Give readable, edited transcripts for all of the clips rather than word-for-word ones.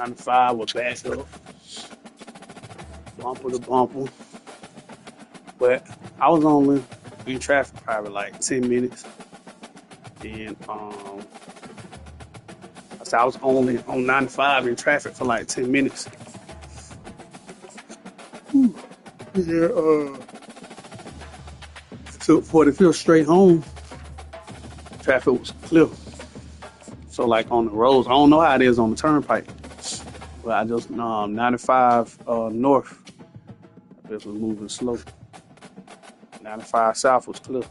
95 was back up, bumper to bumper. But I was only in traffic probably like 10 minutes. And I said I was only on 95 in traffic for like 10 minutes. Yeah, took 45th straight home. Traffic was clear. So like on the roads, I don't know how it is on the turnpike, but I just 95 north, I just was moving slow. 95 south was clear.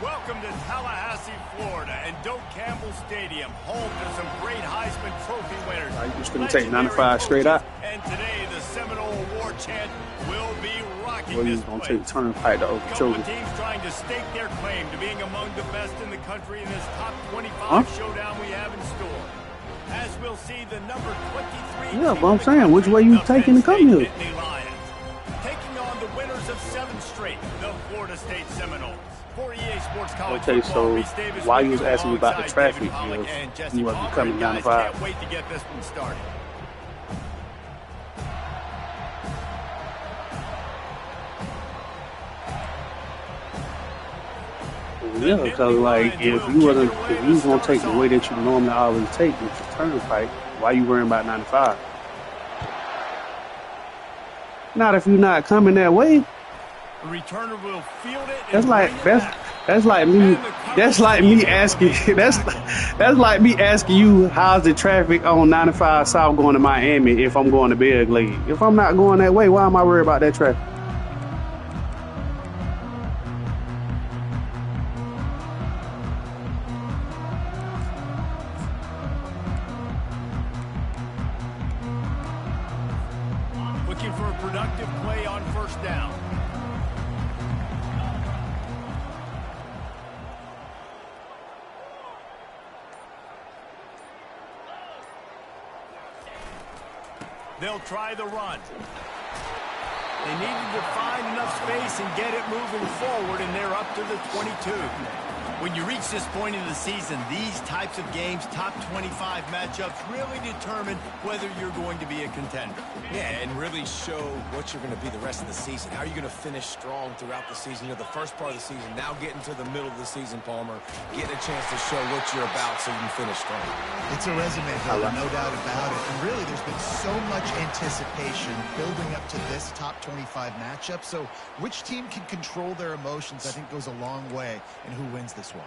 Welcome to Tallahassee, Florida, and Doak Campbell Stadium, home to some great Heisman Trophy winners. Are you just going to take 95 straight out? And today, the Seminole Award chant will be rocking Or you this going to place. take turnpike to Okeechobee? Teams trying to stake their claim to being among the best in the country in this top 25 showdown we have in store. As we'll see, the number 23. Yeah, but I'm saying, which way you taking to come here? Taking on the winners of 7 straight, the Florida State Seminoles. For EA Sports College Okay, Football, so while you was asking me about the traffic, you wasn't coming 95. Can't wait to get this one started. Yeah, because like if you was gonna take the way that you normally always take, which is turnpike, why you worrying about 95? Not if you're not coming that way. The returner will field it. That's like me asking that's like me asking you how's the traffic on 95 South going to Miami if I'm going to Big League. If I'm not going that way, why am I worried about that traffic? Looking for a productive play on first down. They'll try the run. They needed to find enough space and get it moving forward, and they're up to the 22. When you reach this point in the season, these types of games, top 25 matchups, really determine whether you're going to be a contender. Yeah, and really show what you're going to be the rest of the season. How are you going to finish strong throughout the season? You're the first part of the season, now getting to the middle of the season, Palmer, getting a chance to show what you're about so you can finish strong. It's a resume builder, no doubt about it. And really, there's been so much anticipation building up to this top 25 matchup. So which team can control their emotions, I think, goes a long way in who wins this one.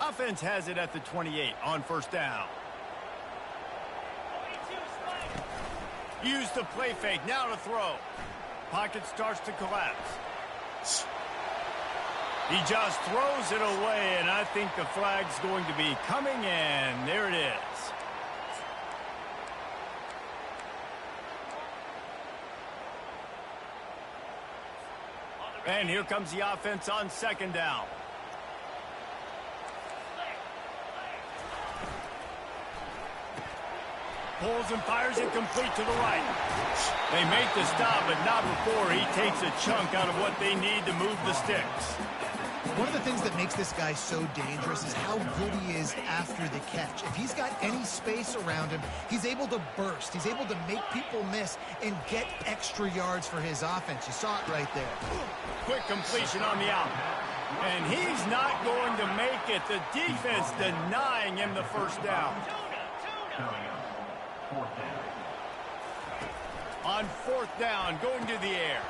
Offense has it at the 28 on first down. Use the play fake, now to throw. Pocket starts to collapse. He just throws it away, and I think the flag's going to be coming, and there it is. And here comes the offense on second down. Pulls and fires it complete to the right. They make the stop, but not before he takes a chunk out of what they need to move the sticks. One of the things that makes this guy so dangerous is how good he is after the catch. If he's got any space around him, he's able to burst. He's able to make people miss and get extra yards for his offense. You saw it right there. Quick completion on the out. And he's not going to make it. The defense denying him the first down. On fourth down, going to the air.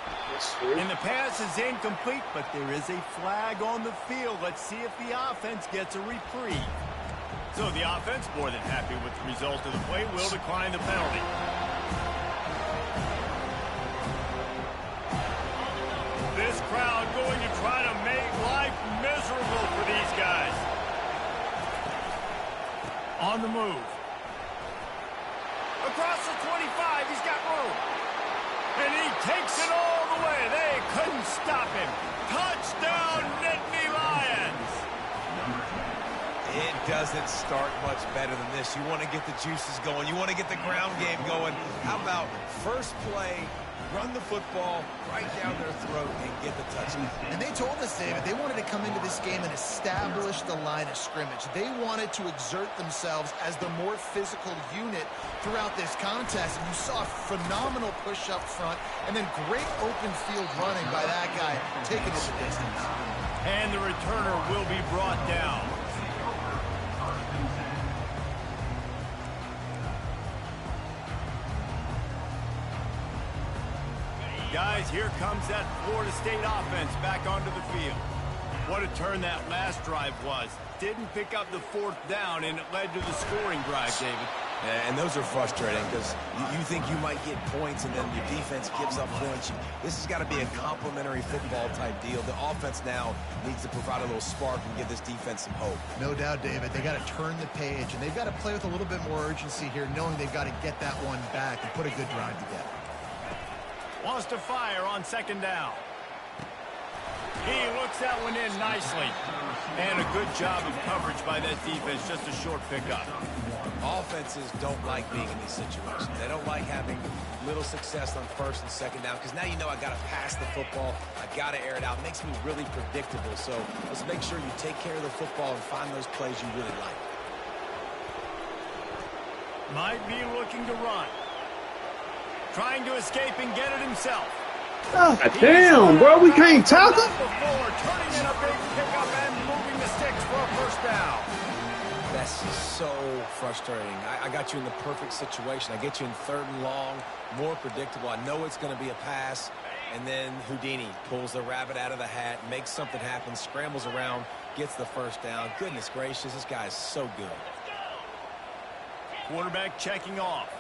And the pass is incomplete, but there is a flag on the field. Let's see if the offense gets a reprieve. So the offense, more than happy with the result of the play, will decline the penalty. This crowd going to try to make life miserable for these guys. On the move. Across the 25, he's got room. And he takes it all the way. They couldn't stop him. Touchdown, Nittany Lions. It doesn't start much better than this. You want to get the juices going. You want to get the ground game going. How about first play, run the football right down their throat and get the touchdown. And they told us, David, they wanted to come into this game and establish the line of scrimmage. They wanted to exert themselves as the more physical unit throughout this contest. And you saw a phenomenal push up front and then great open field running by that guy, taking it the distance. And the returner will be brought down. Guys, here comes that Florida State offense back onto the field. What a turn that last drive was. Didn't pick up the 4th down, and it led to the scoring drive, David. Yeah, and those are frustrating because you think you might get points and then your defense gives up points. This has got to be a complementary football type deal. The offense now needs to provide a little spark and give this defense some hope. No doubt, David. They got to turn the page, and they've got to play with a little bit more urgency here, knowing they've got to get that one back and put a good drive together. Wants to fire on 2nd down. He looks that one in nicely. And a good job of coverage by that defense, just a short pickup. Offenses don't like being in these situations. They don't like having little success on 1st and 2nd down because now you know I got to pass the football. I got to air it out. It makes me really predictable. So let's make sure you take care of the football and find those plays you really like. Might be looking to run. Trying to escape and get it himself. Oh, damn, bro, we can't tackle. Before turning in a big pickup and moving the sticks for a 1st down. That's so frustrating. I got you in the perfect situation. I get you in 3rd and long, more predictable. I know it's going to be a pass, and then Houdini pulls the rabbit out of the hat, makes something happen, scrambles around, gets the 1st down. Goodness gracious, this guy is so good. Quarterback checking off.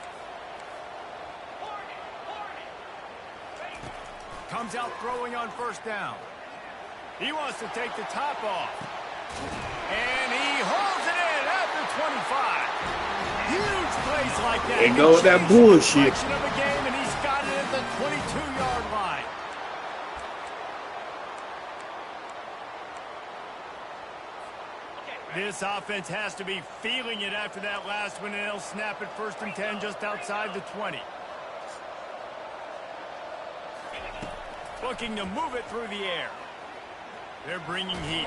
Comes out throwing on 1st down. He wants to take the top off. And he holds it in at the 25. Huge plays like that. There goes that bullshit. Of the game, and he's got it at the 22-yard line. This offense has to be feeling it after that last one, and they'll snap it 1st and 10 just outside the 20. Looking to move it through the air. They're bringing heat.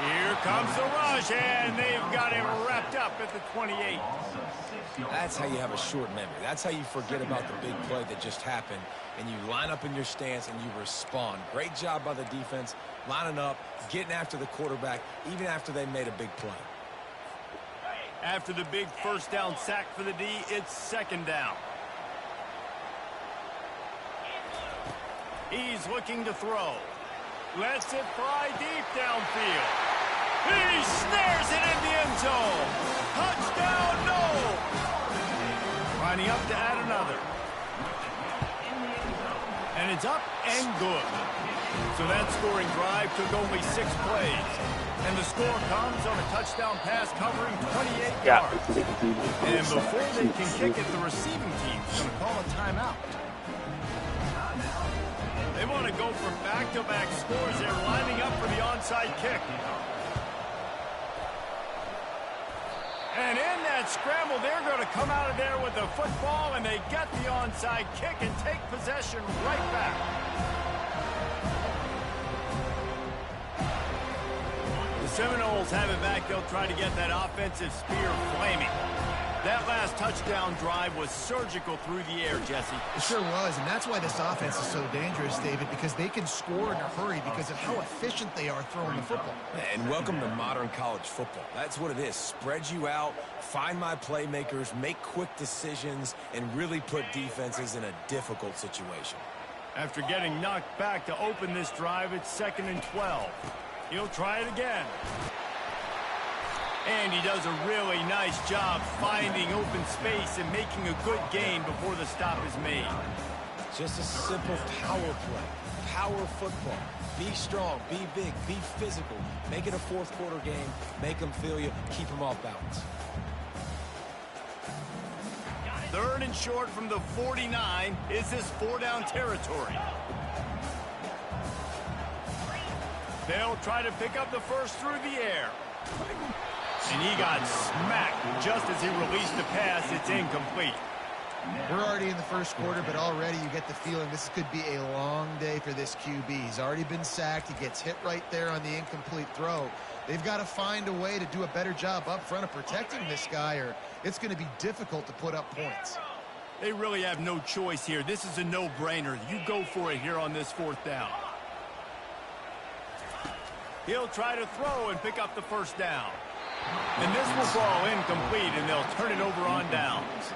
Here comes the rush, and they've got it wrapped up at the 28. That's how you have a short memory. That's how you forget about the big play that just happened, and you line up in your stance and you respond. Great job by the defense, lining up, getting after the quarterback, even after they made a big play. After the big 1st down sack for the D, it's 2nd down. He's looking to throw. Lets it fly deep downfield. He snares it in the end zone. Touchdown, no! Lining up to add another. And it's up and good. So that scoring drive took only 6 plays. And the score comes on a touchdown pass covering 28 yards. And before they can kick it, the receiving team's going to call a timeout. They want to go for back-to-back scores. They're lining up for the onside kick. And in that scramble, they're going to come out of there with the football, and they get the onside kick and take possession right back. The Seminoles have it back. They'll try to get that offensive spear flaming. That last touchdown drive was surgical through the air, Jesse. It sure was, and that's why this offense is so dangerous, David, because they can score in a hurry because of how efficient they are throwing the football. And welcome to modern college football. That's what it is. Spread you out, find my playmakers, make quick decisions, and really put defenses in a difficult situation. After getting knocked back to open this drive, it's 2nd and 12. He'll try it again. And he does a really nice job finding open space and making a good gain before the stop is made. Just a simple power play. Power football. Be strong, be big, be physical. Make it a 4th quarter game. Make them feel you. Keep them off balance. 3rd and short from the 49. Is this 4-down territory? They'll try to pick up the 1st through the air. And he got smacked just as he released the pass. It's incomplete. We're already in the first quarter, but already you get the feeling this could be a long day for this QB. He's already been sacked. He gets hit right there on the incomplete throw. They've got to find a way to do a better job up front of protecting this guy, or it's going to be difficult to put up points. They really have no choice here. This is a no-brainer. You go for it here on this 4th down. He'll try to throw and pick up the first down. And this will fall incomplete, and they'll turn it over on downs.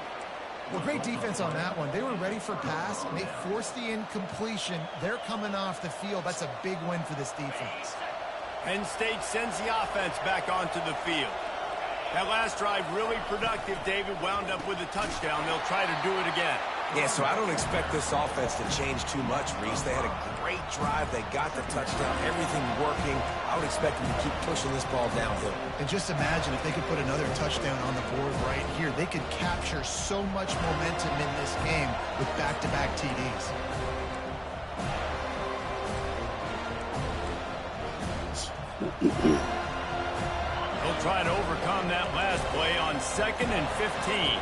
Well, great defense on that one. They were ready for pass, and they forced the incompletion. They're coming off the field. That's a big win for this defense. Penn State sends the offense back onto the field. That last drive really productive. David wound up with a touchdown. They'll try to do it again. Yeah, so I don't expect this offense to change too much, Reese. They had a great drive. They got the touchdown. Everything working. I would expect them to keep pushing this ball downhill. And just imagine if they could put another touchdown on the board right here. They could capture so much momentum in this game with back-to-back TDs. They'll try to overcome that last play on 2nd and 15.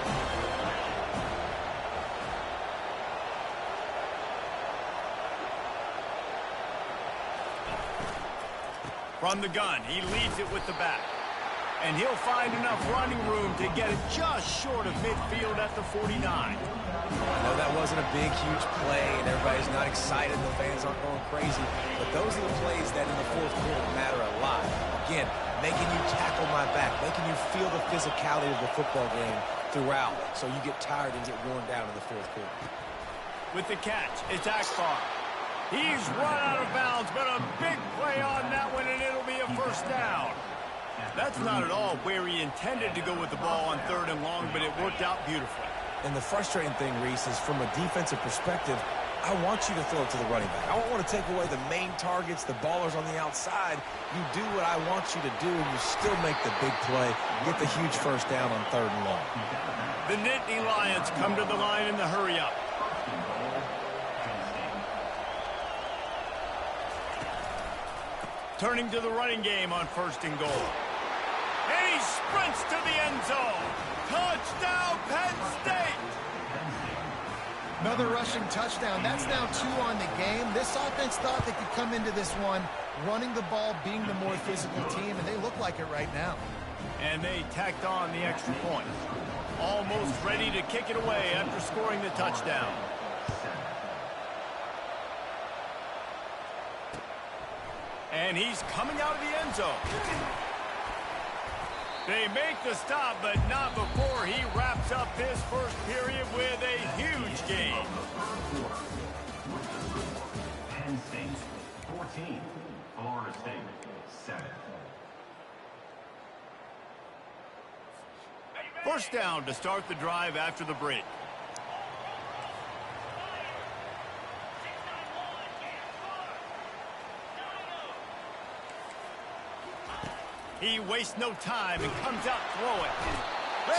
From the gun, he leads it with the back. And he'll find enough running room to get it just short of midfield at the 49. I know that wasn't a big, huge play, and everybody's not excited. The fans aren't going crazy. But those are the plays that in the 4th quarter matter a lot. Again, making you tackle my back, making you feel the physicality of the football game throughout, so you get tired and get worn down in the 4th quarter. With the catch, it's Akbar. He's run out of bounds, but a big play on that one, and it'll be a first down. That's not at all where he intended to go with the ball on 3rd and long, but it worked out beautifully. And the frustrating thing, Reese, is from a defensive perspective, I want you to throw it to the running back. I don't want to take away the main targets, the ballers on the outside. You do what I want you to do, and you still make the big play, get the huge first down on 3rd and long. The Nittany Lions come to the line in the hurry-up. Turning to the running game on 1st and goal. And he sprints to the end zone. Touchdown, Penn State! Another rushing touchdown. That's now 2 on the game. This offense thought they could come into this one running the ball, being the more physical team, and they look like it right now. And they tacked on the extra point. Almost ready to kick it away after scoring the touchdown. And he's coming out of the end zone. They make the stop, but not before he wraps up this first period with a huge game. Penn State 14, Florida State 7. First down to start the drive after the break. He wastes no time and comes out throwing.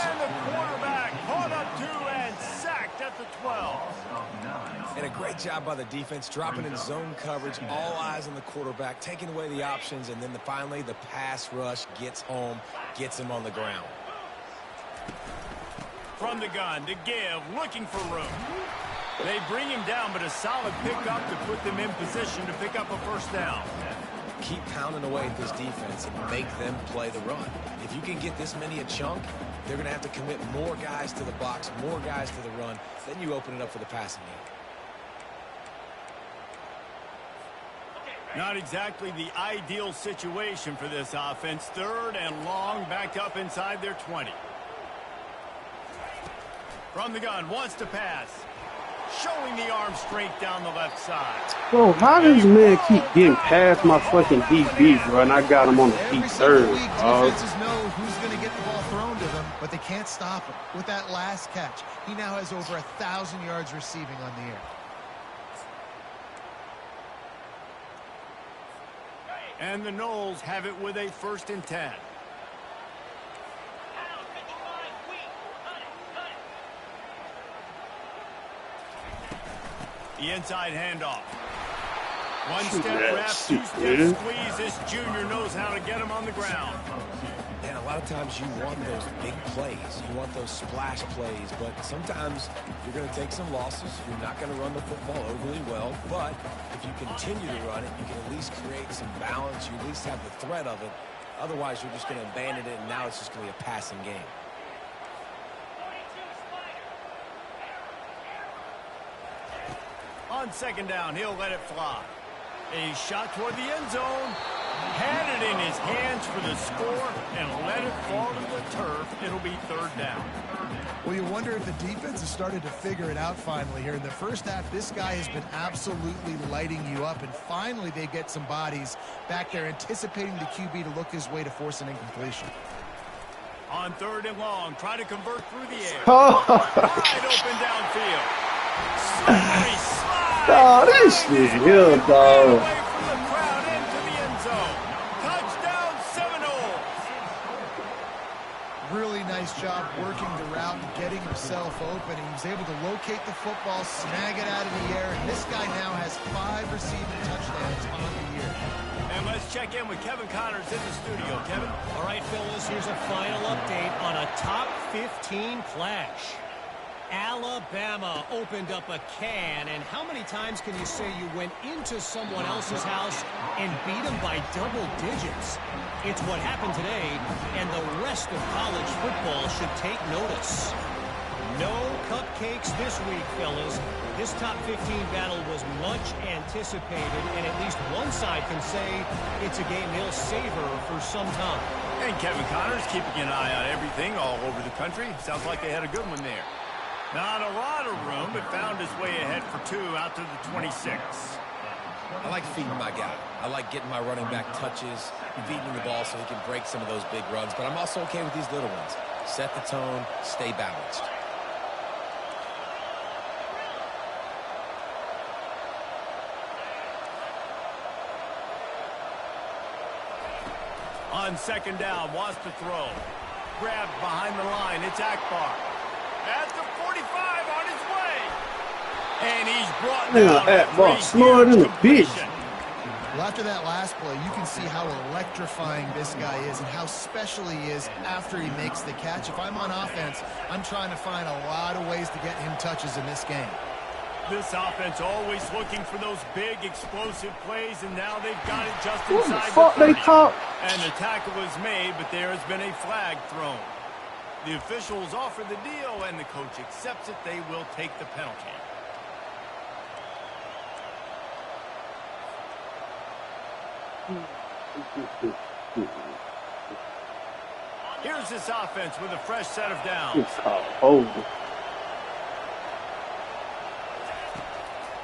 And the quarterback caught up to and sacked at the 12. And a great job by the defense, dropping in zone coverage, all eyes on the quarterback, taking away the options, and then finally the pass rush gets home, gets him on the ground. From the gun to give, looking for room. They bring him down, but a solid pickup to put them in position to pick up a first down. Keep pounding away at this defense and make them play the run. If you can get this many a chunk, they're going to have to commit more guys to the box, more guys to the run. Then you open it up for the passing game. Not exactly the ideal situation for this offense. 3rd and long, backed up inside their 20. From the gun, wants to pass. Showing the arm strength down the left side. Bro, how does man keep getting past my fucking DB, bro, and I got him on the deep 3rd, Defenses know who's going to get the ball thrown to them, but they can't stop him. With that last catch, he now has over 1,000 yards receiving on the air. And the Noles have it with a 1st and 10. The inside handoff. One step wrap, 2-step squeeze. This junior knows how to get him on the ground. And a lot of times you want those big plays. You want those splash plays. But sometimes you're going to take some losses. You're not going to run the football overly well. But if you continue to run it, you can at least create some balance. You at least have the threat of it. Otherwise, you're just going to abandon it, and now it's just going to be a passing game. On second down, he'll let it fly. A shot toward the end zone. Had it in his hands for the score and let it fall to the turf. It'll be third down. Well, you wonder if the defense has started to figure it out finally here. In the first half, this guy has been absolutely lighting you up, and finally they get some bodies back there anticipating the QB to look his way to force an incompletion. On third and long, try to convert through the air. Oh, Wide open downfield. Slippery slide. oh this shit here, dog. Away from the crowd into the end zone. Touchdown, Seminoles. Really nice job working the route and getting himself open. He was able to locate the football, snag it out of the air, and this guy now has 5 receiving touchdowns on the year. And let's check in with Kevin Connors in the studio. Kevin? All right, fellas, here's a final update on a top 15 clash. Alabama opened up a can, and how many times can you say you went into someone else's house and beat them by double digits? It's what happened today, and the rest of college football should take notice. No cupcakes this week, fellas. This top 15 battle was much anticipated, and at least one side can say it's a game they'll savor for some time. And Kevin Connors keeping an eye on everything all over the country. Sounds like they had a good one there. Not a lot of room, but found his way ahead for 2 out to the 26. I like feeding my guy. I like getting my running back touches, feeding him the ball so he can break some of those big runs. But I'm also okay with these little ones. Set the tone, stay balanced. On second down, wants to throw. Grabbed behind the line, it's Akbar. At the 45, on his way. And he's brought down Akbar slower than a bitch. Well, after that last play, you can see how electrifying this guy is and how special he is after he makes the catch. If I'm on offense, I'm trying to find a lot of ways to get him touches in this game. This offense always looking for those big, explosive plays, and now they've got it just inside the 30. And the tackle is made, but there has been a flag thrown. The officials offer the deal, and the coach accepts it. They will take the penalty. Here's this offense with a fresh set of downs.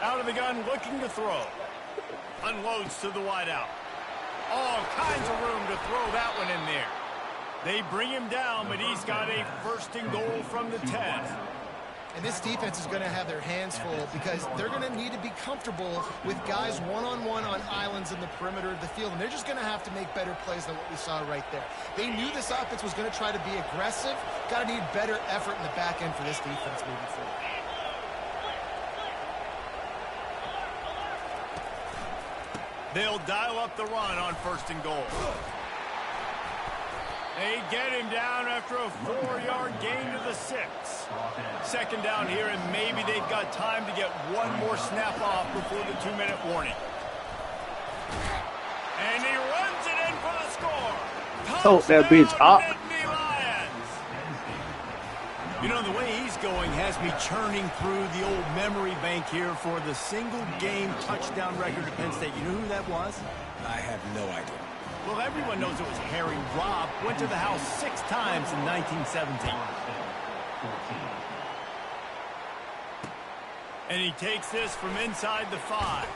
Out of the gun, looking to throw. Unloads to the wideout. All kinds of room to throw that one in there. They bring him down, but he's got a first and goal from the 10. And this defense is going to have their hands full because they're going to need to be comfortable with guys one-on-one on islands in the perimeter of the field. And they're just going to have to make better plays than what we saw right there. They knew this offense was going to try to be aggressive. Got to need better effort in the back end for this defense moving forward. They'll dial up the run on first and goal. They get him down after a 4-yard gain to the 6. Second down here, and maybe they've got time to get one more snap off before the 2-minute warning. And he runs it in for the score. Tote that bitch up. You know, the way he's going has me churning through the old memory bank here for the single-game touchdown record at Penn State. You know who that was? I have no idea. Well, everyone knows it was Harry Robb. Went to the house 6 times in 1917. And he takes this from inside the 5.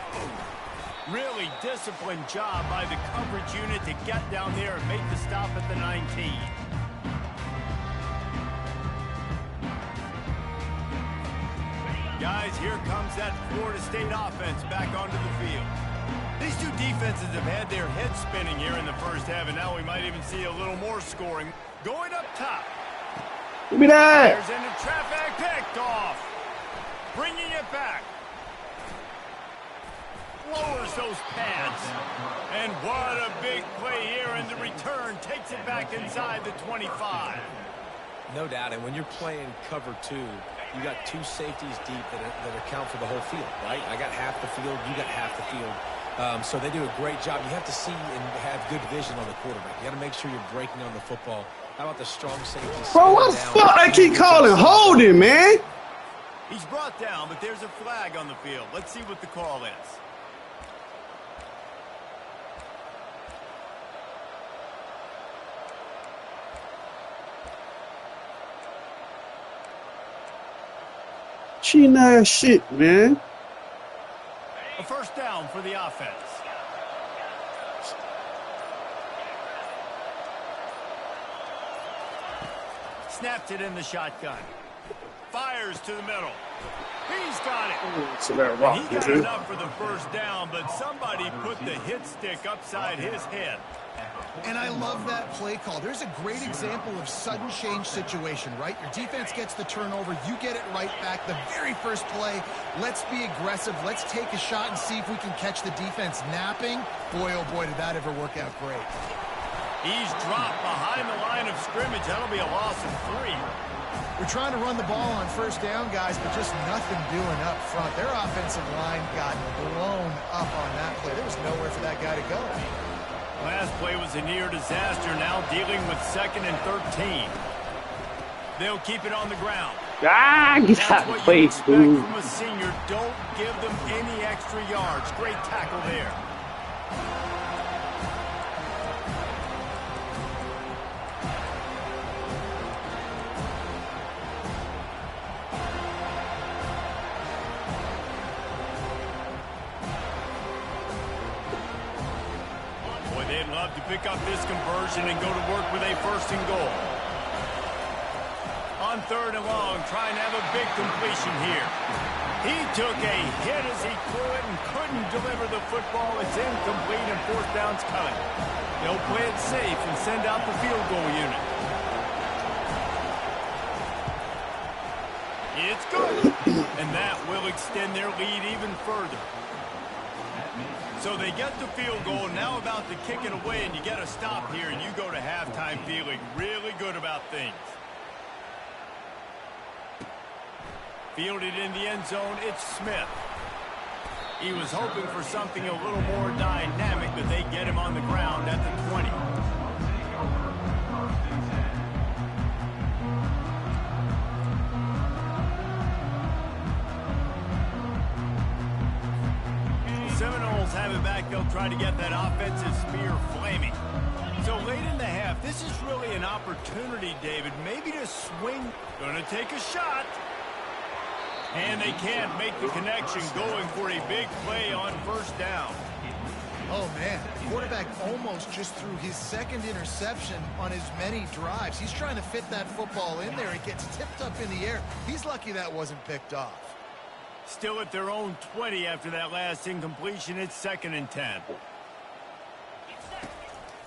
Really disciplined job by the coverage unit to get down there and make the stop at the 19. Guys, here comes that Florida State offense back onto the field. These two defenses have had their heads spinning here in the first half, and now we might even see a little more scoring. Going up top. Give me that. There's into traffic, picked off. Bringing it back. lowers those pads. And what a big play here, and the return takes it back inside the 25. No doubt, and when you're playing cover 2, you got 2 safeties deep that account for the whole field, right? I got half the field, you got half the field. So they do a great job. You have to see and have good vision on the quarterback. You got to make sure you're breaking on the football. How about the strong safety? Bro, what the fuck they keep calling holding, man? He's brought down, but there's a flag on the field. Let's see what the call is. Cheating ass shit, man. A first down for the offense. Snaps it in the shotgun. Fires to the middle. He's got it. So that rock, He got enough for the first down, but somebody put the hit stick upside his head. And I love that play call. There's a great example of sudden change situation, right? Your defense gets the turnover. You get it right back. The very first play, let's be aggressive. Let's take a shot and see if we can catch the defense napping. Boy, oh boy, did that ever work out great. He's dropped behind the line of scrimmage. That'll be a loss of 3. We're trying to run the ball on first down, guys, but just nothing doing up front. Their offensive line got blown up on that play. There was nowhere for that guy to go. Last play was a near disaster. Now dealing with 2nd and 13. They'll keep it on the ground. Ah, get That's out what of you the expect face, dude. from a senior. Don't give them any extra yards. Great tackle there. They'd love to pick up this conversion and go to work with a 1st and goal. On 3rd and long, trying to have a big completion here. He took a hit as he threw it and couldn't deliver the football. It's incomplete and 4th down's coming. They'll play it safe and send out the field goal unit. It's good. And that will extend their lead even further. So they get the field goal, now about to kick it away, and you get a stop here, and you go to halftime feeling really good about things. Fielded in the end zone, it's Smith. He was hoping for something a little more dynamic, but they get him on the ground at the 20. Seminoles have it back. They'll try to get that offensive spear flaming. So late in the half, this is really an opportunity, David, maybe to swing. Going to take a shot. And they can't make the connection, going for a big play on 1st down. Oh, man. The quarterback almost just threw his 2nd interception on as many drives. He's trying to fit that football in there. It gets tipped up in the air. He's lucky that wasn't picked off. Still at their own 20 after that last incompletion. It's 2nd and 10.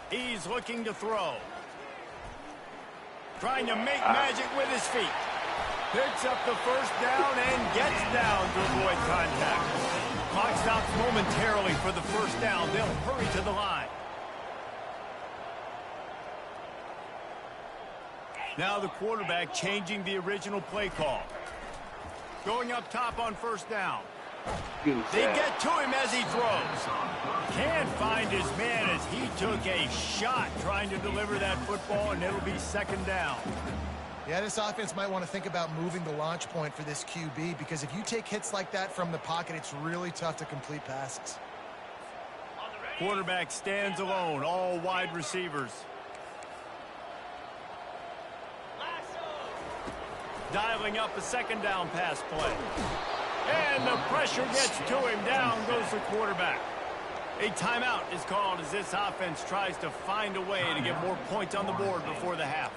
He's looking to throw. Trying to make magic with his feet. Picks up the first down and gets down to avoid contact. Clock stops momentarily for the first down. They'll hurry to the line. Now the quarterback changing the original play call. Going up top on 1st down. They get to him as he throws. Can't find his man as he took a shot trying to deliver that football, and it'll be 2nd down. Yeah, this offense might want to think about moving the launch point for this QB, because if you take hits like that from the pocket, it's really tough to complete passes. Quarterback stands alone, all wide receivers. Dialing up a 2nd down pass play. And the pressure gets to him. Down goes the quarterback. A timeout is called as this offense tries to find a way to get more points on the board before the half.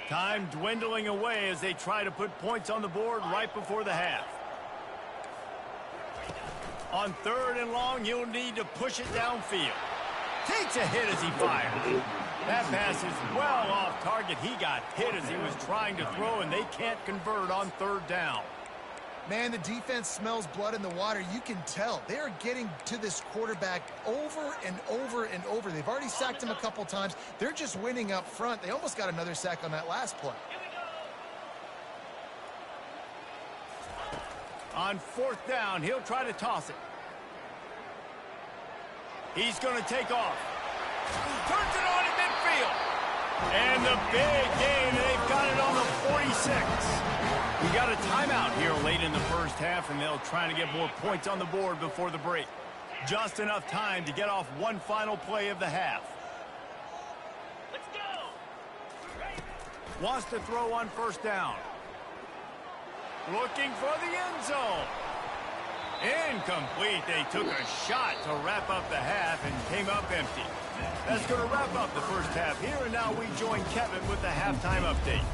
Time dwindling away as they try to put points on the board right before the half. On 3rd and long, he'll need to push it downfield. Takes a hit as he fires. That pass is well off target. He got hit as he was trying to throw, and they can't convert on third down. Man, the defense smells blood in the water. You can tell. They're getting to this quarterback over and over and over. They've already sacked him a couple times. They're just winning up front. They almost got another sack on that last play. On fourth down, he'll try to toss it. He's going to take off. Turns it on in midfield. And the big gain, they've got it on the 46. We got a timeout here late in the first half, and they'll try to get more points on the board before the break. Just enough time to get off one final play of the half. Let's go. Wants to throw on first down. Looking for the end zone. Incomplete. They took a shot to wrap up the half and came up empty. That's going to wrap up the first half here, and now we join Kevin with the halftime update.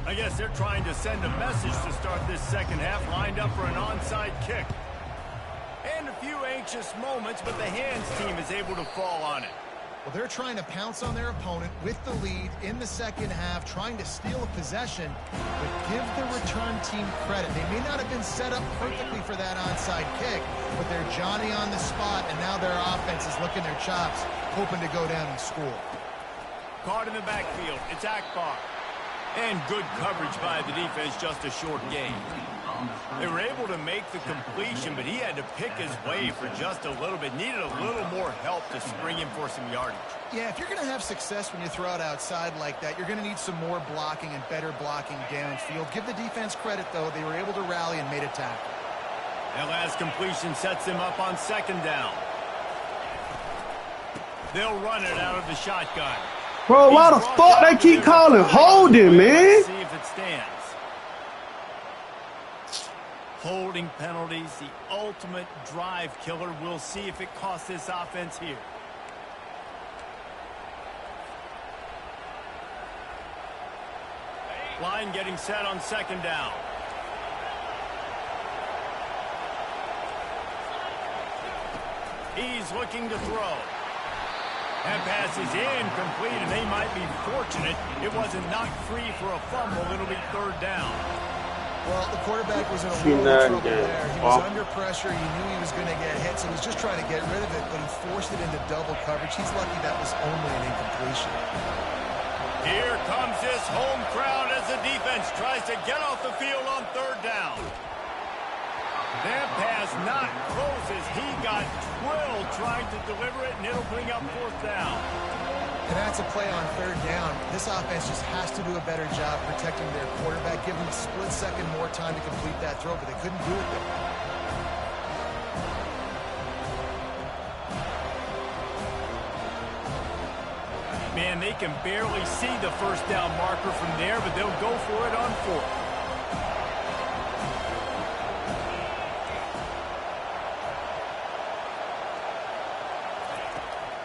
I guess they're trying to send a message to start this second half, lined up for an onside kick. And a few anxious moments, but the hands team is able to fall on it. Well, they're trying to pounce on their opponent with the lead in the second half, trying to steal a possession, but give the return team credit. They may not have been set up perfectly for that onside kick, but they're Johnny on the spot, and now their offense is licking their chops, hoping to go down and score. Caught in the backfield. It's Akbar. And good coverage by the defense, just a short gain. They were able to make the completion, but he had to pick his way for just a little bit. Needed a little more help to spring him for some yardage. Yeah, if you're going to have success when you throw it outside like that, you're going to need some more blocking and better blocking downfield. Give the defense credit, though. They were able to rally and made a tackle. That last completion sets him up on second down. They'll run it out of the shotgun. Bro, why the fuck they keep calling holding, man? See if it stands. Holding penalties, the ultimate drive killer. We'll see if it costs this offense here. Line getting set on second down. He's looking to throw. That pass is incomplete, and they might be fortunate it wasn't knocked free for a fumble. It'll be third down. Well, the quarterback was in a world of trouble there. He was under pressure. He knew he was going to get hit, so he was just trying to get rid of it, but he forced it into double coverage. He's lucky that was only an incompletion. Here comes this home crowd as the defense tries to get off the field on third down. That pass not close as he got drilled trying to deliver it, and it'll bring up fourth down. And that's a play on third down. This offense just has to do a better job protecting their quarterback. Give them a split second more time to complete that throw, but they couldn't do it there. Man, they can barely see the first down marker from there, but they'll go for it on fourth.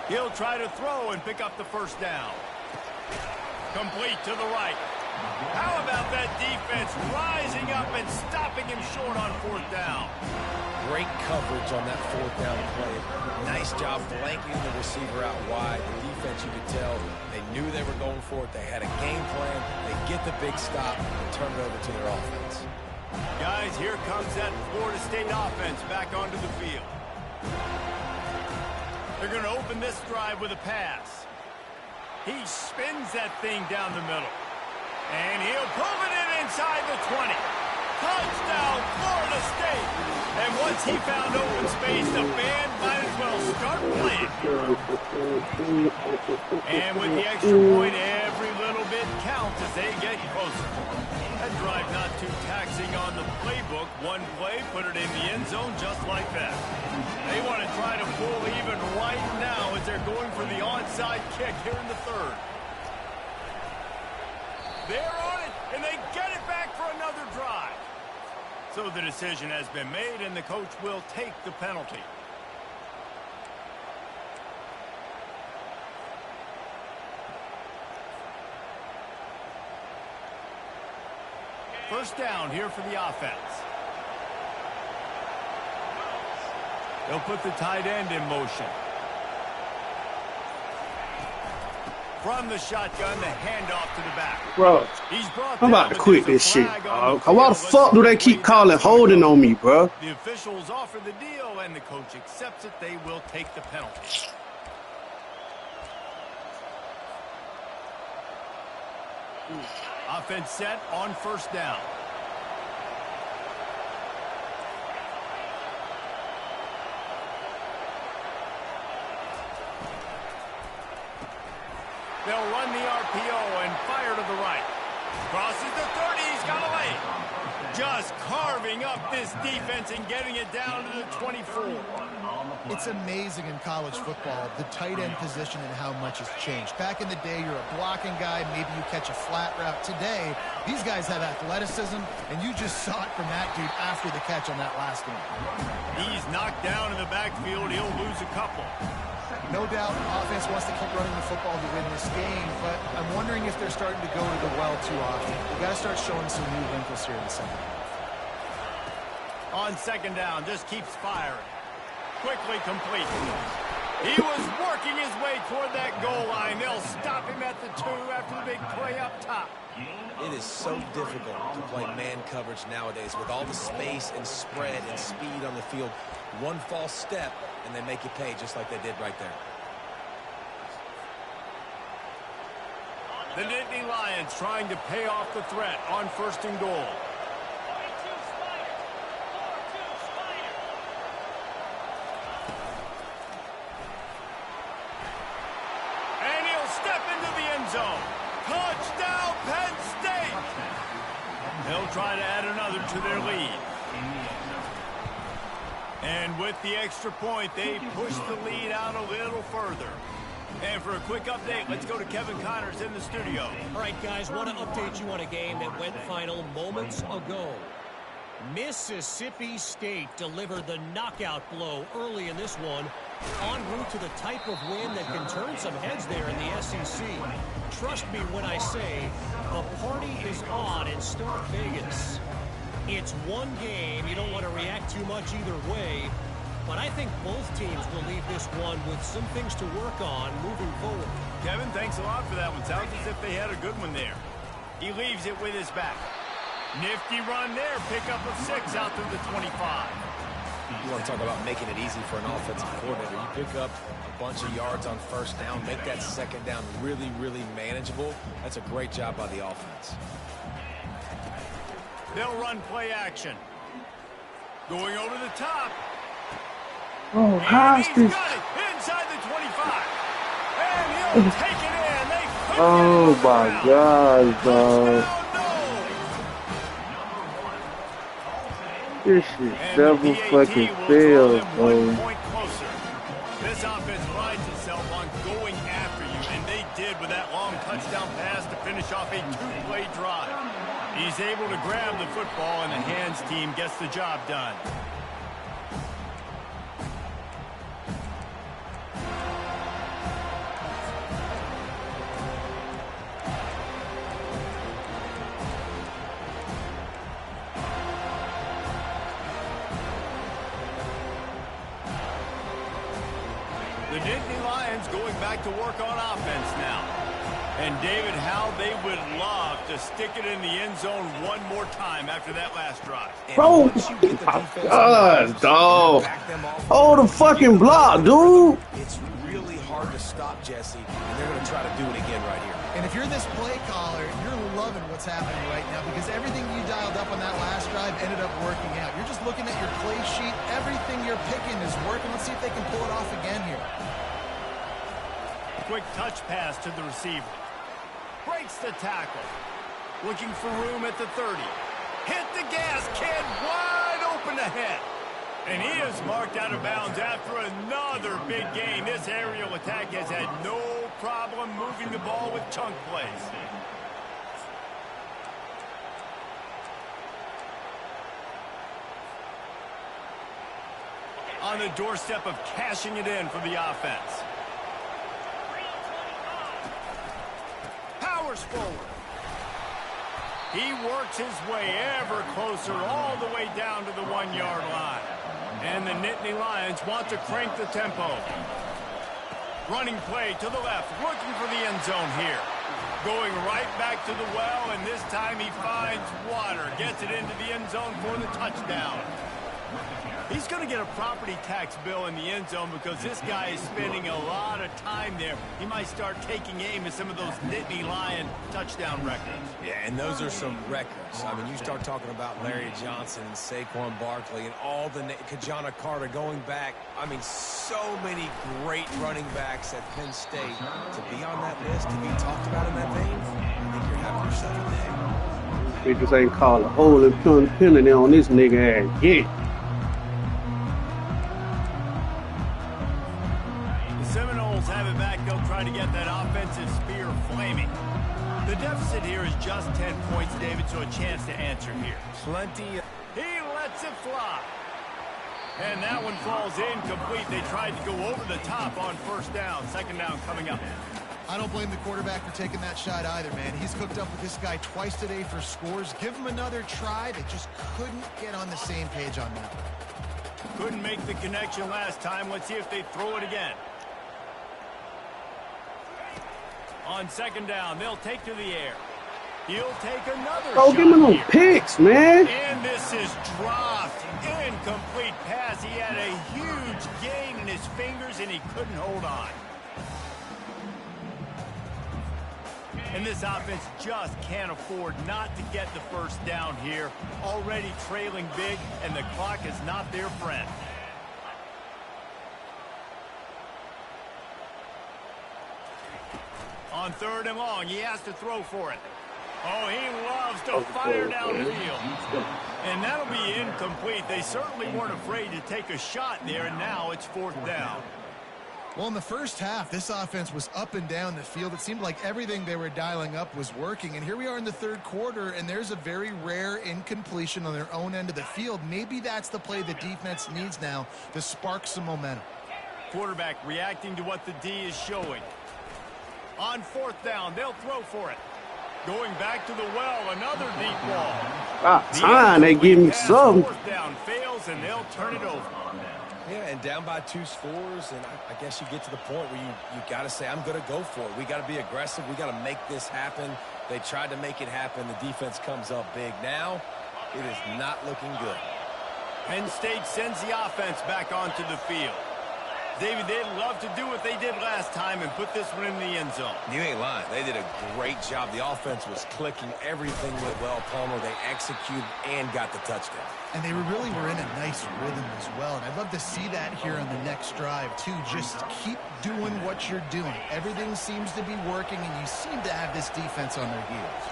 He'll try to throw and pick up the first down. Complete to the right. How about that defense rising up and stopping him short on fourth down? Great coverage on that fourth down play. Nice job blanking the receiver out wide. The defense, you could tell, they knew they were going for it. They had a game plan. They get the big stop and turn it over to their offense. Guys, here comes that Florida State offense back onto the field. They're going to open this drive with a pass. He spins that thing down the middle. And he'll pull it in inside the 20. Touchdown, Florida State. And once he found open space, the band might as well start playing. And with the extra point, every little bit counts as they get closer. That drive not too taxing on the playbook. One play, put it in the end zone just like that. They want to try to pull even right now as they're going for the onside kick here in the third. They're on it, and they get it back for another drive. So the decision has been made, and the coach will take the penalty. First down here for the offense. They'll put the tight end in motion. From the shotgun, the handoff to the back. Bro, I'm about to quit this shit. Why the fuck do they keep calling holding on me, bro? The officials offer the deal, and the coach accepts it. They will take the penalty. Offense set on first down. They'll run the RPO and fire to the right. Crosses the 30. He's got a lane. Just carving up this defense and getting it down to the 24. It's amazing in college football, the tight end position and how much has changed. Back in the day, you're a blocking guy. Maybe you catch a flat route. Today, these guys have athleticism, and you just saw it from that dude after the catch on that last one. He's knocked down in the backfield. He'll lose a couple. No doubt offense wants to keep running the football to win this game, but I'm wondering if they're starting to go to the well too often. We've got to start showing some new wrinkles here in the second half. On second down, just keeps firing. Quickly complete. He was working his way toward that goal line. They'll stop him at the 2 after the big play up top. It is so difficult to play man coverage nowadays with all the space and spread and speed on the field. One false step, and they make you pay just like they did right there. The Nittany Lions trying to pay off the threat on first and goal. And he'll step into the end zone. Touchdown, Penn State! They'll try to add another to their lead. And with the extra point, they push the lead out a little further. And for a quick update, let's go to Kevin Connors in the studio. All right, guys, want to update you on a game that went final moments ago. Mississippi State delivered the knockout blow early in this one, en route to the type of win that can turn some heads there in the SEC. Trust me when I say the party is on in Stark Vegas. It's one game. You don't want to react too much either way, but I think both teams will leave this one with some things to work on moving forward. Kevin, thanks a lot for that one. Sounds as if they had a good one there. He leaves it with his back. Nifty run there. Pickup of 6 out to the 25. You want to talk about making it easy for an offensive coordinator. You pick up a bunch of yards on first down, make that second down really, really manageable. That's a great job by the offense. They'll run play action. Going over the top. Oh, how's this? Got it inside the 25. And he'll take it in. They Oh my God, dog. This shit never fucking fails, bro. This offense prides itself on going after you, and they did with that long touchdown pass to finish off a 2-play drive. He's able to grab the football, and the hands team gets the job done. The Nittany Lions going back to work on offense now. And David, how they would love to stick it in the end zone one more time after that last drive. Bro, my God, dog. Oh, the fucking block, dude. It's really hard to stop, Jesse, and they're going to try to do it again right here. And if you're this play caller, you're loving what's happening right now because everything you dialed up on that last drive ended up working out. You're just looking at your play sheet. Everything you're picking is working. Let's see if they can pull it off again here. Quick touch pass to the receiver. Breaks the tackle. Looking for room at the 30. Hit the gas, kid. Wide open ahead. And he is marked out of bounds after another big gain. This aerial attack has had no problem moving the ball with chunk plays. On the doorstep of cashing it in for the offense. Powers forward. He works his way ever closer all the way down to the 1-yard line. And the Nittany Lions want to crank the tempo. Running play to the left, looking for the end zone here. Going right back to the well, and this time he finds water. Gets it into the end zone for the touchdown. He's going to get a property tax bill in the end zone because this guy is spending a lot of time there. He might start taking aim at some of those Nittany Lion touchdown records. Yeah, and those are some records. I mean, you start talking about Larry Johnson and Saquon Barkley and all the Kajana Carter going back. I mean, so many great running backs at Penn State. To be on that list, to be talked about in that vein, I think you're having yourself a day. Niggas ain't called a holy penalty on this nigga ass yet. Seminoles have it back. They'll try to get that offensive spear flaming. The deficit here is just 10 points, David, so a chance to answer here. Plenty. He lets it fly. And that one falls incomplete. They tried to go over the top on first down. Second down coming up. I don't blame the quarterback for taking that shot either, man. He's cooked up with this guy twice today for scores. Give him another try. They just couldn't get on the same page on that one. Couldn't make the connection last time. Let's see if they throw it again. On second down, they'll take to the air. He'll take another shot. Give me here. those picks, man. And this is dropped. Incomplete pass. He had a huge gain in his fingers, and he couldn't hold on. And this offense just can't afford not to get the first down here. Already trailing big, and the clock is not their friend. On third and long, he has to throw for it. Oh, he loves to fire downfield. And that'll be incomplete. They certainly weren't afraid to take a shot there, and now it's fourth down. Well, in the first half, this offense was up and down the field. It seemed like everything they were dialing up was working. And here we are in the third quarter, and there's a very rare incompletion on their own end of the field. Maybe that's the play the defense needs now to spark some momentum. Quarterback reacting to what the D is showing. On fourth down, they'll throw for it. Going back to the well, another deep ball. Time they give him some. Fourth down fails, and they'll turn it over. Yeah, and down by 2 scores, and I guess you get to the point where you got to say, I'm going to go for it. We got to be aggressive. We got to make this happen. They tried to make it happen. The defense comes up big. Now, it is not looking good. Penn State sends the offense back onto the field. David, they'd love to do what they did last time and put this one in the end zone. You ain't lying. They did a great job. The offense was clicking. Everything went well, Palmer. They executed and got the touchdown. And they really were in a nice rhythm as well. And I'd love to see that here on the next drive, too. Just keep doing what you're doing. Everything seems to be working, and you seem to have this defense on their heels.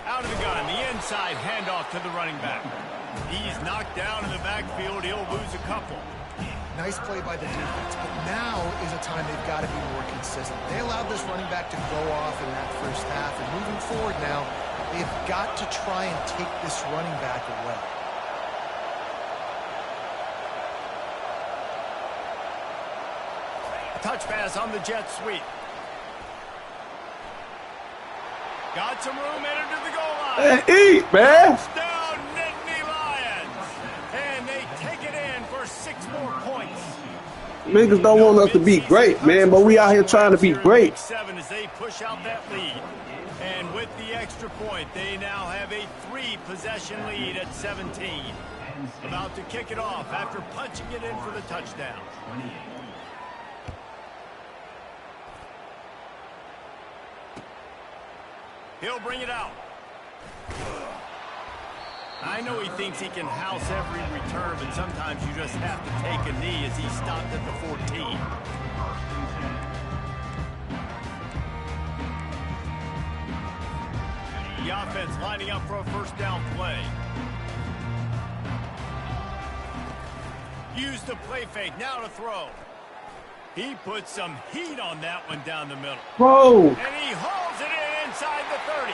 Out of the gun, the inside handoff to the running back. He's knocked down in the backfield. He'll lose a couple. Nice play by the defense, but now is a time they've got to be more consistent. They allowed this running back to go off in that first half, and moving forward now, they've got to try and take this running back away. Touch pass on the jet sweep. Got some room, entered to the goal line. Hey, eat, man. Touchdown, Nittany Lions. And they take it in for 6 more points. Niggas don't want us to be great, man, but we out here trying to be great. 7 as they push out that lead. And with the extra point, they now have a 3-possession lead at 17. About to kick it off after punching it in for the touchdown. He'll bring it out. I know he thinks he can house every return, but sometimes you just have to take a knee as he stopped at the 14. The offense lining up for a first down play. Used the play fake, now to throw. He put some heat on that one down the middle. Bro. And he hauls it in inside the 30.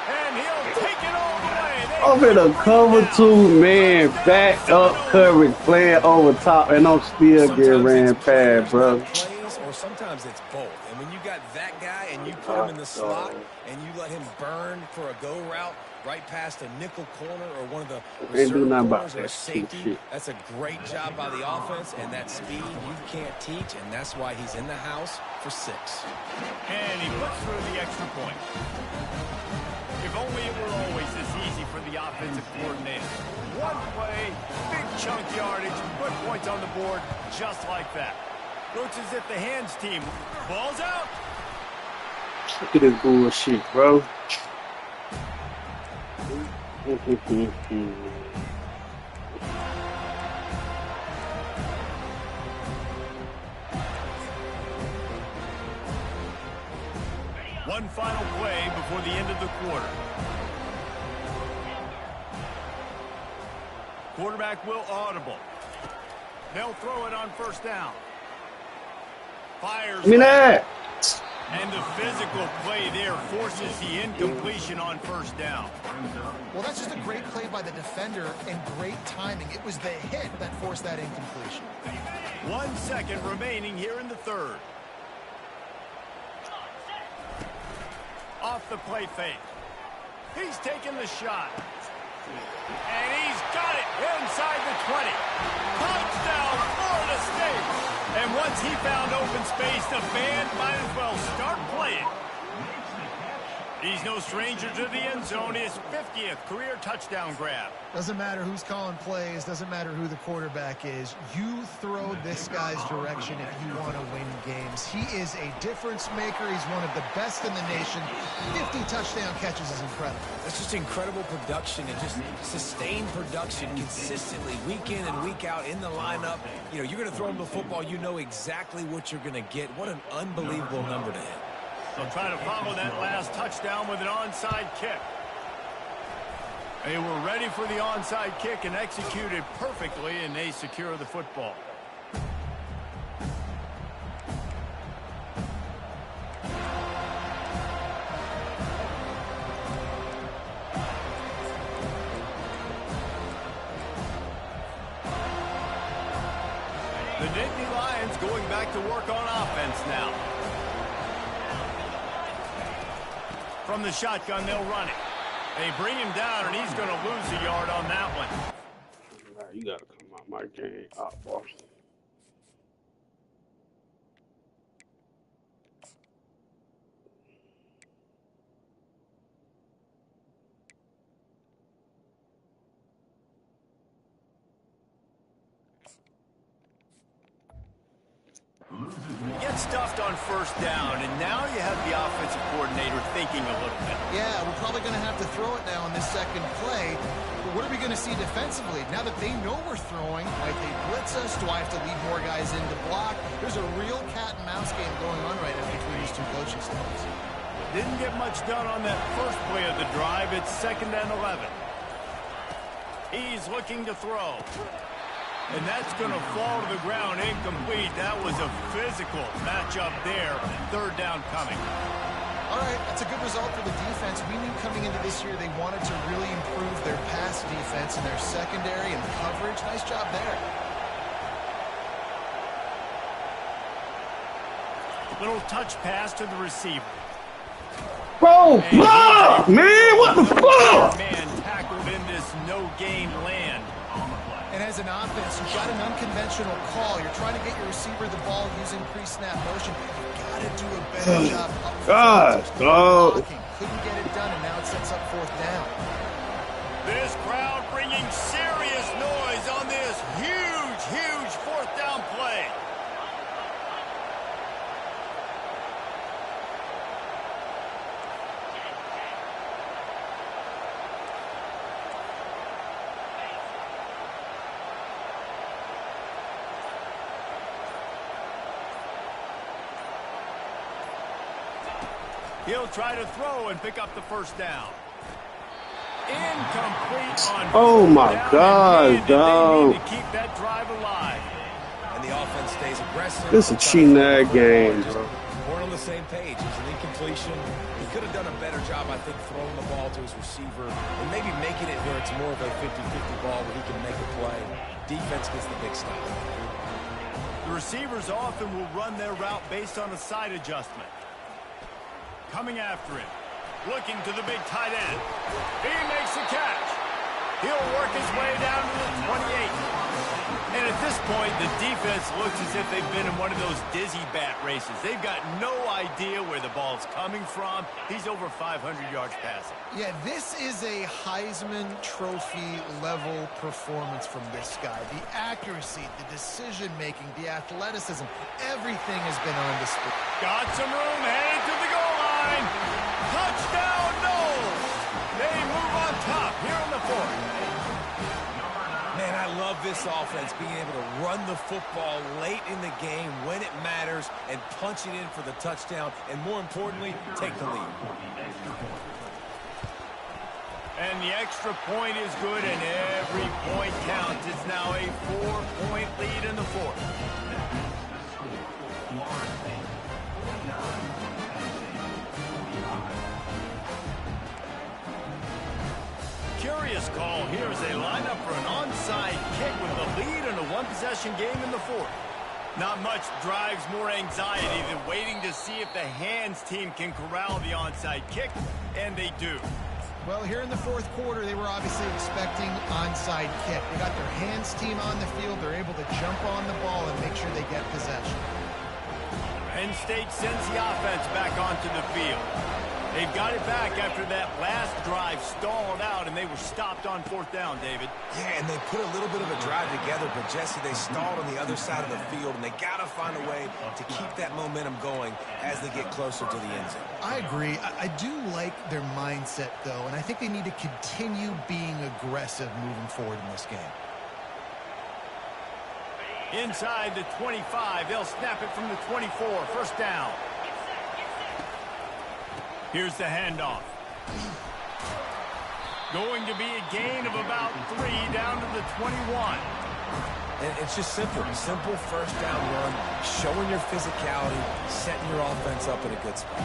And he'll take it all the way. I'm in a cover 2, man. Back up coverage, playing over top, and I'm still getting ran past, bro. Plays, or sometimes it's both. And when you got that guy and you put him in the slot and you let him burn for a go route, right past a nickel corner or one of the Ain't do reserve nothing about corners or a that safety. shit. That's a great job by the offense, and that speed you can't teach, and that's why he's in the house for 6. And he puts through the extra point. If only it were always this easy for the offensive coordinator. One play, big chunk yardage, put points on the board just like that. Looks as if the hands team balls out. Look at this bullshit, bro. One final play before the end of the quarter. Quarterback will audible. They'll throw it on first down. Fires. Give me that. And the physical play there forces the incompletion on first down. Well, that's just a great play by the defender and great timing. It was the hit that forced that incompletion. 1 second remaining here in the third. Off the play fake. He's taking the shot. And he's got it inside the 20. Touchdown, Florida State. And once he found open space, the band might as well start playing. He's no stranger to the end zone. His 50th career touchdown grab. Doesn't matter who's calling plays. Doesn't matter who the quarterback is. You throw this guy's direction if you want to win games. He is a difference maker. He's one of the best in the nation. 50 touchdown catches is incredible. That's just incredible production and just sustained production consistently week in and week out in the lineup. You know, you're going to throw him the football. You know exactly what you're going to get. What an unbelievable number to hit. They'll try to follow that last touchdown with an onside kick. They were ready for the onside kick and executed perfectly, and they secure the football. The Nittany Lions going back to work on offense now. From the shotgun, they'll run it. They bring him down, and he's going to lose a yard on that one. You gotta come out my game, boy. Get stuffed on first down, and now you have the offensive coordinator thinking a little bit. Yeah, we're probably going to have to throw it now on this second play. But what are we going to see defensively? Now that they know we're throwing, might they blitz us? Do I have to lead more guys in to block? There's a real cat and mouse game going on right now between these two coaching staffs. Didn't get much done on that first play of the drive. It's 2nd and 11. He's looking to throw. And that's going to fall to the ground incomplete. That was a physical matchup there. 3rd down coming. All right, that's a good result for the defense. We knew coming into this year they wanted to really improve their pass defense and their secondary and coverage. Nice job there. Little touch pass to the receiver. Bro, fuck, man, what the fuck? Man tackled in this no-gain land. And as an offense, you've got an unconventional call. You're trying to get your receiver the ball using pre-snap motion. You've got to do a better job up front. Blocking. Couldn't get it done, and now it sets up 4th down. This crowd bringing serious noise on this huge, huge 4th down play. He'll try to throw and pick up the first down. Incomplete on Oh my down, God, dog. They need to keep that drive alive. And the offense stays aggressive. This is a cheating that game, bro. We're on the same page. It's an incompletion. He could have done a better job, I think, throwing the ball to his receiver and maybe making it where it's more of a 50-50 ball where he can make a play. Defense gets the big stop. The receivers often will run their route based on a side adjustment. Coming after him. Looking to the big tight end. He makes the catch. He'll work his way down to the 28. And at this point, the defense looks as if they've been in one of those dizzy bat races. They've got no idea where the ball's coming from. He's over 500 yards passing. Yeah, this is a Heisman Trophy level performance from this guy. The accuracy, the decision-making, the athleticism, everything has been on display. Got some room, headed to the goal line. Touchdown, Knowles! They move on top here in the fourth. Man, I love this offense, being able to run the football late in the game when it matters and punch it in for the touchdown, and more importantly, take the lead. And the extra point is good, and every point counts. It's now a 4-point lead in the fourth. Curious call here as they line up for an onside kick with the lead in a one-possession game in the fourth. Not much drives more anxiety than waiting to see if the hands team can corral the onside kick, and they do. Well, here in the fourth quarter, they were obviously expecting onside kick. They got their hands team on the field. They're able to jump on the ball and make sure they get possession. Penn State sends the offense back onto the field. They've got it back after that last drive stalled out, and they were stopped on fourth down, David. Yeah, and they put a little bit of a drive together, but, Jesse, they stalled on the other side of the field, and they got to find a way to keep that momentum going as they get closer to the end zone. I agree. I do like their mindset, though, and I think they need to continue being aggressive moving forward in this game. Inside the 25, they'll snap it from the 24, first down. Here's the handoff. Going to be a gain of about 3 down to the 21. And it's just simple. Simple first down run, showing your physicality, setting your offense up in a good spot.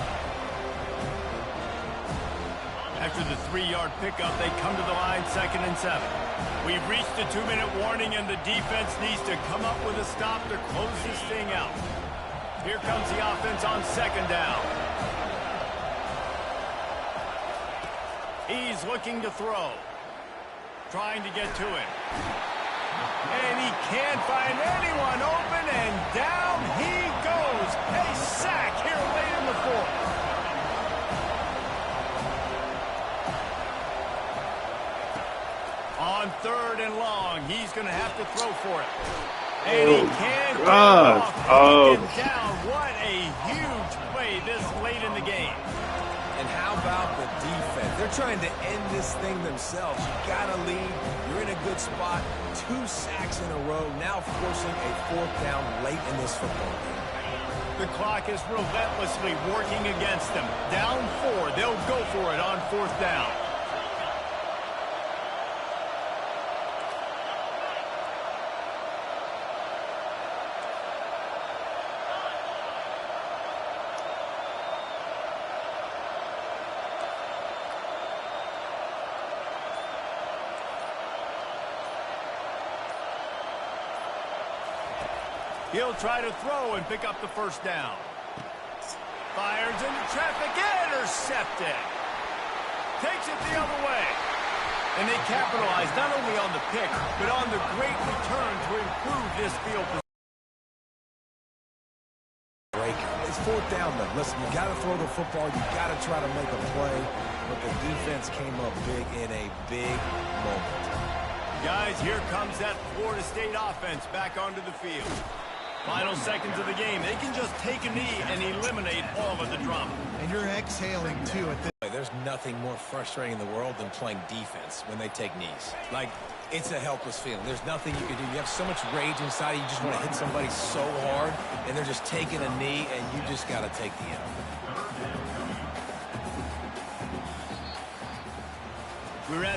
After the 3-yard pickup, they come to the line, 2nd and 7. We've reached the 2-minute warning, and the defense needs to come up with a stop to close this thing out. Here comes the offense on 2nd down. He's looking to throw. Trying to get to him. And he can't find anyone open, and down he goes. A sack here late in the fourth. On 3rd and long, he's going to have to throw for it. And he can't get off. Taken down. What a huge play this late in the game. And how about the defense? They're trying to end this thing themselves. You got to lead. You're in a good spot. 2 sacks in a row, now forcing a 4th down late in this football game. The clock is relentlessly working against them. Down 4. They'll go for it on 4th down. He'll try to throw and pick up the first down. Fires into traffic, intercepted. Takes it the other way. And they capitalize not only on the pick, but on the great return to improve this field position. It's 4th down, though. Listen, you got to throw the football. You got to try to make a play. But the defense came up big in a big moment. Guys, here comes that Florida State offense back onto the field. Final seconds of the game. They can just take a knee and eliminate all of the drama. And you're exhaling, too, at this. There's nothing more frustrating in the world than playing defense when they take knees. Like, it's a helpless feeling. There's nothing you can do. You have so much rage inside you. You just want to hit somebody so hard, and they're just taking a knee, and you just got to take the L. We're at